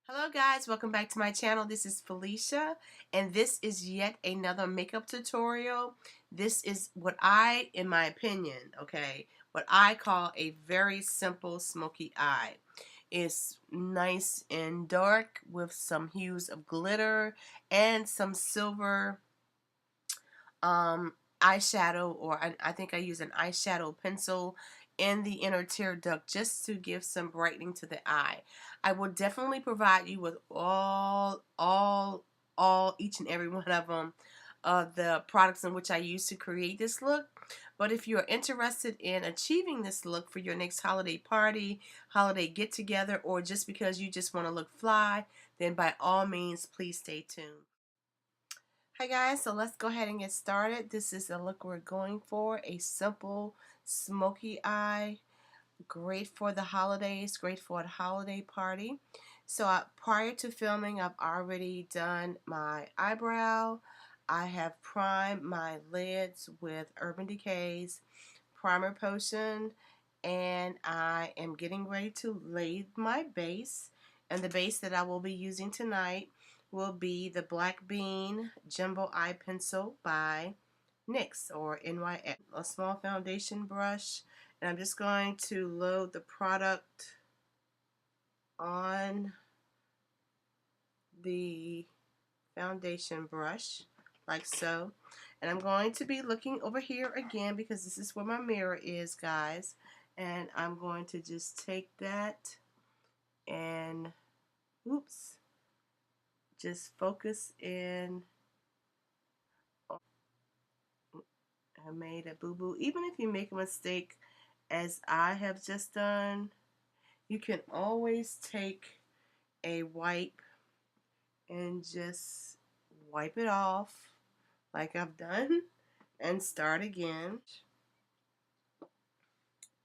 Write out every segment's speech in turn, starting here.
Hello guys, welcome back to my channel. This is Felicia and this is yet another makeup tutorial. This is what in my opinion, what I call a very simple smoky eye. It's nice and dark with some hues of glitter and some silver eyeshadow, or I think I use an eyeshadow pencil in the inner tear duct just to give some brightening to the eye. I will definitely provide you with each and every one of them, the products in which I use to create this look. But if you're interested in achieving this look for your next holiday party, holiday get together, or just because you just want to look fly, then by all means please stay tuned. Hi guys, so let's go ahead and get started. This is the look we're going for, a simple smoky eye, great for the holidays, great for a holiday party. So prior to filming, I've already done my eyebrow. I have primed my lids with Urban Decay's primer potion, and I am getting ready to lay my base. And the base that I will be using tonight will be the Black Bean Jumbo Eye Pencil by NYX or NYX. A small foundation brush, and I'm just going to load the product on the foundation brush like so. And I'm going to be looking over here again because this is where my mirror is, guys. And I'm going to just take that and just focus in. I made a boo-boo. Even if you make a mistake as I have just done, you can always take a wipe and just wipe it off like I've done and start again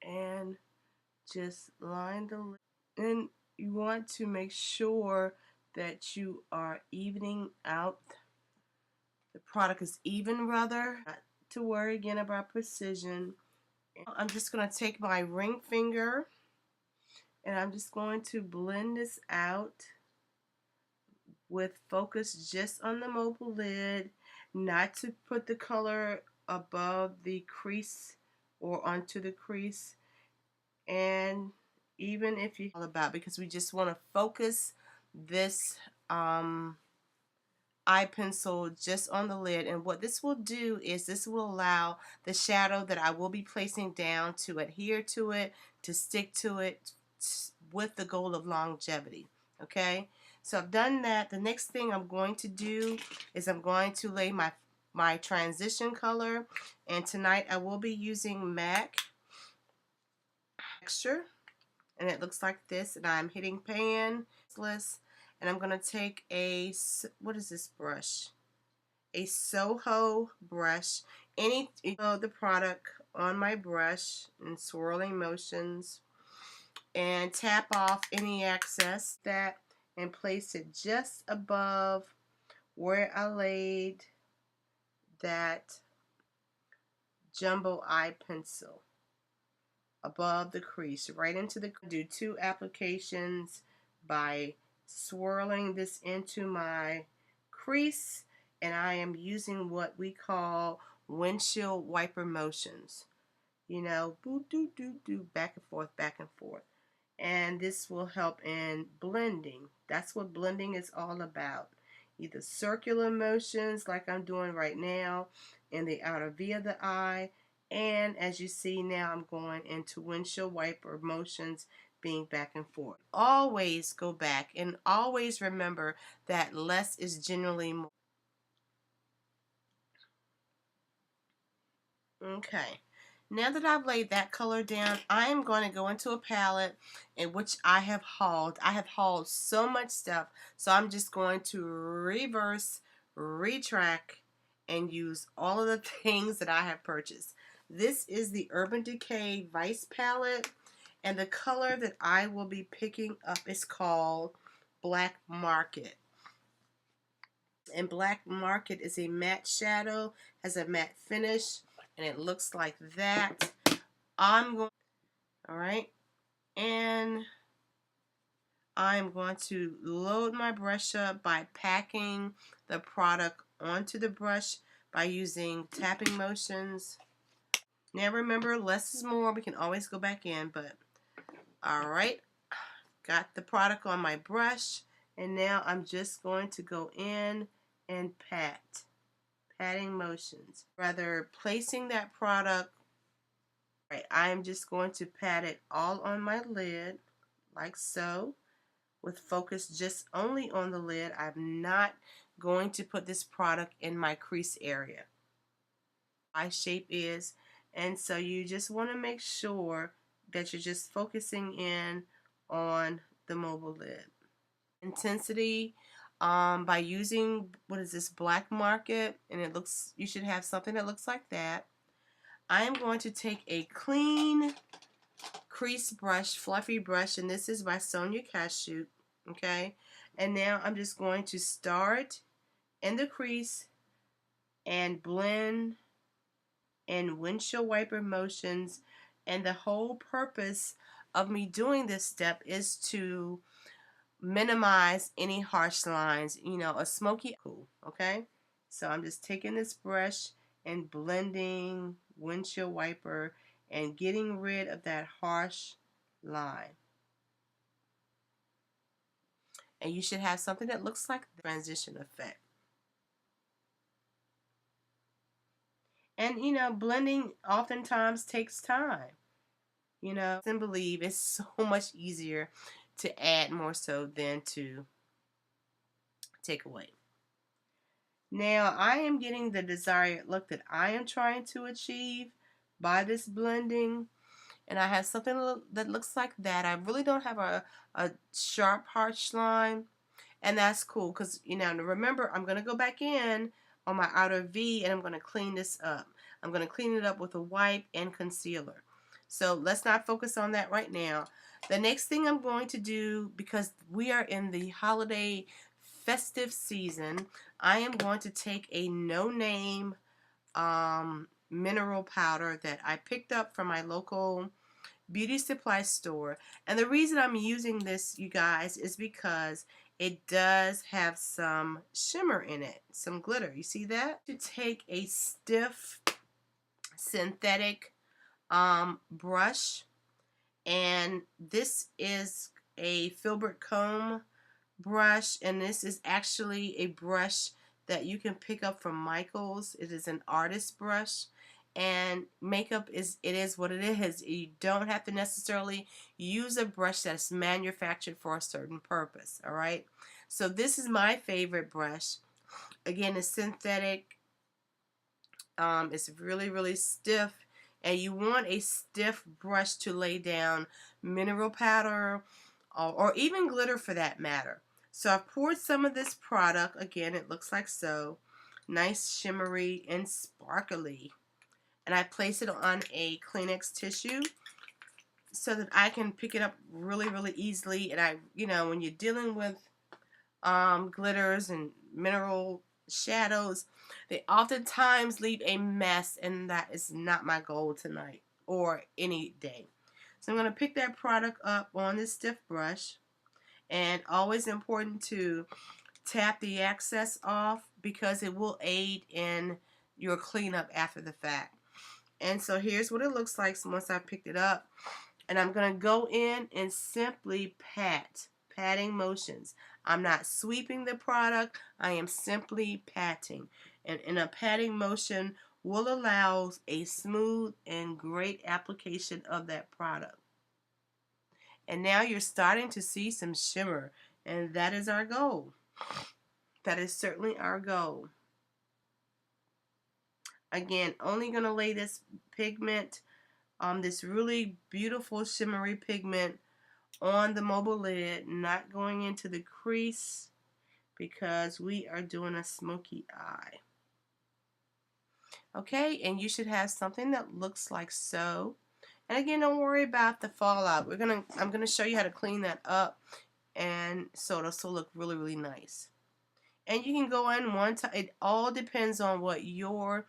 and just line the lid. And you want to make sure that you are evening out. The product is even, rather, not to worry again about precision. I'm just going to take my ring finger and I'm just going to blend this out with focus just on the mobile lid, not to put the color above the crease or onto the crease. And even if you all about, because we just want to focus this eye pencil just on the lid, and what this will do is this will allow the shadow that I will be placing down to adhere to it, to stick to it, with the goal of longevity. Okay, so I've done that. The next thing I'm going to do is I'm going to lay my transition color, and tonight I will be using MAC texture, and it looks like this. And I'm hitting pan, and I'm going to take a, what is this brush? A Soho brush. The product on my brush in swirling motions, and tap off any excess that and place it just above where I laid that jumbo eye pencil, above the crease, right into the. Do 2 applications by swirling this into my crease, and I am using what we call windshield wiper motions. You know, boop, doo, doo, doo, back and forth, back and forth. And this will help in blending. That's what blending is all about. Either circular motions like I'm doing right now in the outer V of the eye, and as you see now, I'm going into windshield wiper motions, being back and forth. Always go back and always remember that less is generally more. Okay, now that I've laid that color down, I am going to go into a palette in which I have hauled. I have hauled so much stuff, so I'm just going to reverse, retract, and use all of the things that I have purchased. This is the Urban Decay Vice palette, and the color that I will be picking up is called Black Market. And Black Market is a matte shadow, has a matte finish, and it looks like that. Alright, and I'm going to load my brush up by packing the product onto the brush by using tapping motions. Now remember, less is more. We can always go back in, but alright. Got the product on my brush, and now I'm just going to go in and patting motions. Rather placing that product, right, I'm just going to pat it all on my lid, like so, with focus just only on the lid. I'm not going to put this product in my crease area. Eye shape is, and so you just want to make sure that you're just focusing in on the mobile lid. Intensity, by using, what is this, black market, and it looks, you should have something that looks like that. I am going to take a clean crease brush, fluffy brush, and this is by Sonia Kashuk, okay? And now I'm just going to start in the crease and blend in windshield wiper motions, and the whole purpose of me doing this step is to minimize any harsh lines, you know, a smoky cool, okay? So I'm just taking this brush and blending windshield wiper and getting rid of that harsh line. And you should have something that looks like the transition effect. And you know, blending oftentimes takes time. You know, and believe it's so much easier to add more so than to take away. Now I am getting the desired look that I am trying to achieve by this blending, and I have something that looks like that. I really don't have a sharp harsh line, and that's cool because, you know, remember, I'm going to go back in on my outer V and I'm going to clean this up. I'm going to clean it up with a wipe and concealer. So let's not focus on that right now. The next thing I'm going to do, because we are in the holiday festive season, I am going to take a no-name mineral powder that I picked up from my local beauty supply store. And the reason I'm using this, you guys, is because it does have some shimmer in it, some glitter. You see that? To take a stiff synthetic brush, and this is a filbert comb brush, and this is actually a brush that you can pick up from Michael's. It is an artist brush, and makeup is, it is what it is. You don't have to necessarily use a brush that's manufactured for a certain purpose. All right, so this is my favorite brush. Again, it's synthetic. It's really stiff, and you want a stiff brush to lay down mineral powder or even glitter for that matter. So I've poured some of this product. Again, it looks like so. Nice shimmery and sparkly. And I place it on a Kleenex tissue so that I can pick it up really easily. And I, you know, when you're dealing with glitters and mineral shadows, they oftentimes leave a mess, and that is not my goal tonight or any day. So I'm going to pick that product up on this stiff brush, and always important to tap the excess off because it will aid in your cleanup after the fact. And so here's what it looks like once I picked it up, and I'm going to go in and simply patting motions. I'm not sweeping the product, I am simply patting. And in a patting motion will allow a smooth and great application of that product. And now you're starting to see some shimmer, and that is our goal. That is certainly our goal. Again, only going to lay this pigment, this really beautiful shimmery pigment, on the mobile lid, not going into the crease because we are doing a smoky eye. Okay, and you should have something that looks like so. And again, don't worry about the fallout. I'm gonna show you how to clean that up, and so it'll still look really nice. And you can go in one time. It all depends on what your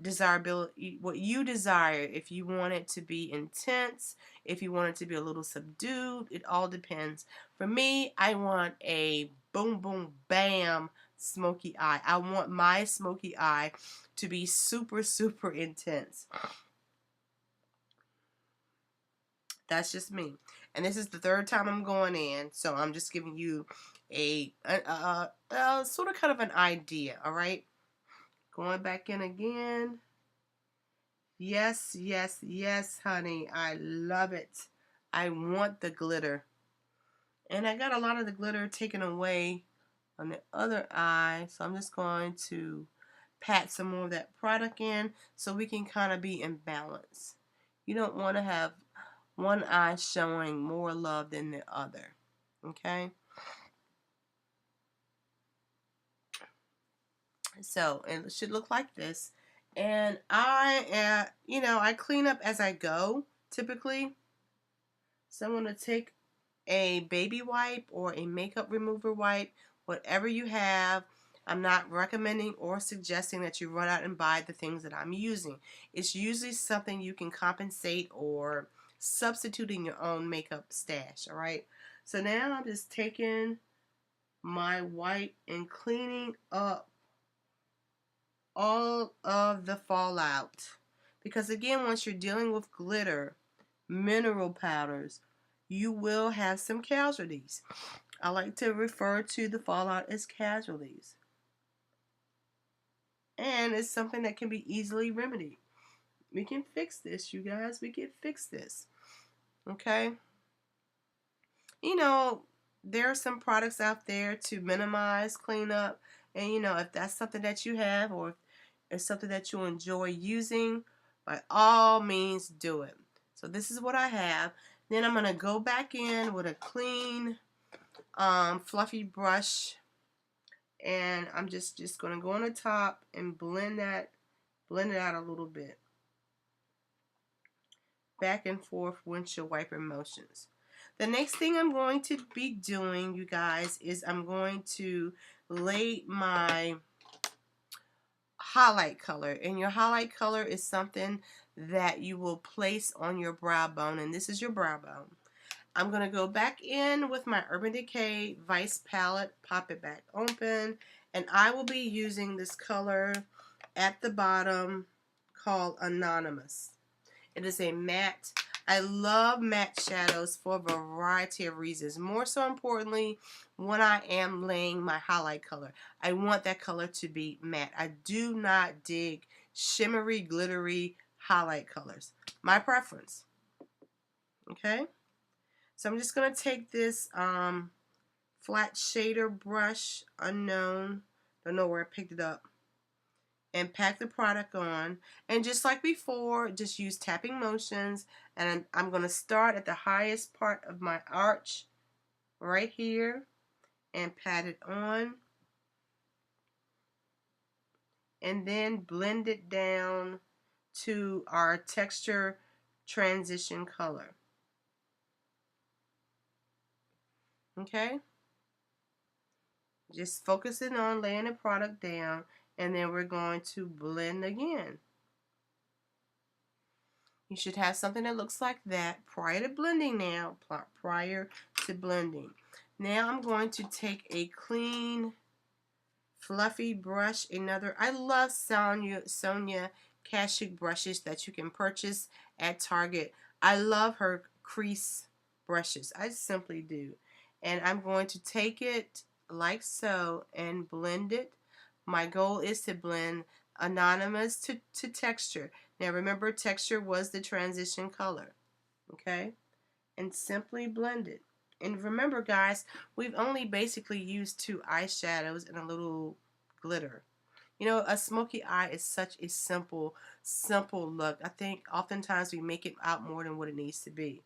desirability, what you desire. If you want it to be intense, if you want it to be a little subdued, it all depends. For me, I want a boom boom bam smoky eye. I want my smoky eye to be super super intense. That's just me. And this is the third time I'm going in, so I'm just giving you a sort of kind of an idea, all right? Going back in again. Yes, yes, yes, honey. I love it. I want the glitter. And I got a lot of the glitter taken away on the other eye, so I'm just going to pat some more of that product in so we can kind of be in balance. You don't want to have one eye showing more love than the other. Okay? So it should look like this. And I clean up as I go, typically. So I'm going to take a baby wipe or a makeup remover wipe, whatever you have. I'm not recommending or suggesting that you run out and buy the things that I'm using. It's usually something you can compensate or substitute in your own makeup stash, all right? So now I'm just taking my wipe and cleaning up all of the fallout. Because again, once you're dealing with glitter, mineral powders, you will have some casualties. I like to refer to the fallout as casualties. And it's something that can be easily remedied. We can fix this, you guys. We can fix this. Okay? You know, there are some products out there to minimize cleanup. And, if that's something that you have or if it's something that you enjoy using, by all means do it. So this is what I have. Then I'm going to go back in with a clean, fluffy brush. And I'm just going to go on the top and blend it out a little bit. Back and forth windshield wiper motions. The next thing I'm going to be doing, you guys, is I'm going to lay my highlight color. And your highlight color is something that you will place on your brow bone. And this is your brow bone. I'm going to go back in with my Urban Decay Vice palette, pop it back open, and I will be using this color at the bottom called Anonymous. It is a matte. I love matte shadows for a variety of reasons. More so importantly, when I am laying my highlight color, I want that color to be matte. I do not dig shimmery, glittery highlight colors. My preference. Okay? So I'm just going to take this flat shader brush, unknown, don't know where I picked it up, and pack the product on. And just like before, just use tapping motions. And I'm going to start at the highest part of my arch right here and pat it on. And then blend it down to our texture transition color. Okay? Just focusing on laying the product down, and then we're going to blend again. You should have something that looks like that prior to blending now, prior to blending. Now I'm going to take a clean, fluffy brush, I love Sonia Kashuk brushes that you can purchase at Target. I love her crease brushes. I simply do. And I'm going to take it like so and blend it. My goal is to blend Anonymous to texture. Now remember, texture was the transition color. Okay? And simply blend it. And remember, guys, we've only basically used 2 eyeshadows and a little glitter. You know, a smoky eye is such a simple look. I think oftentimes we make it out more than what it needs to be.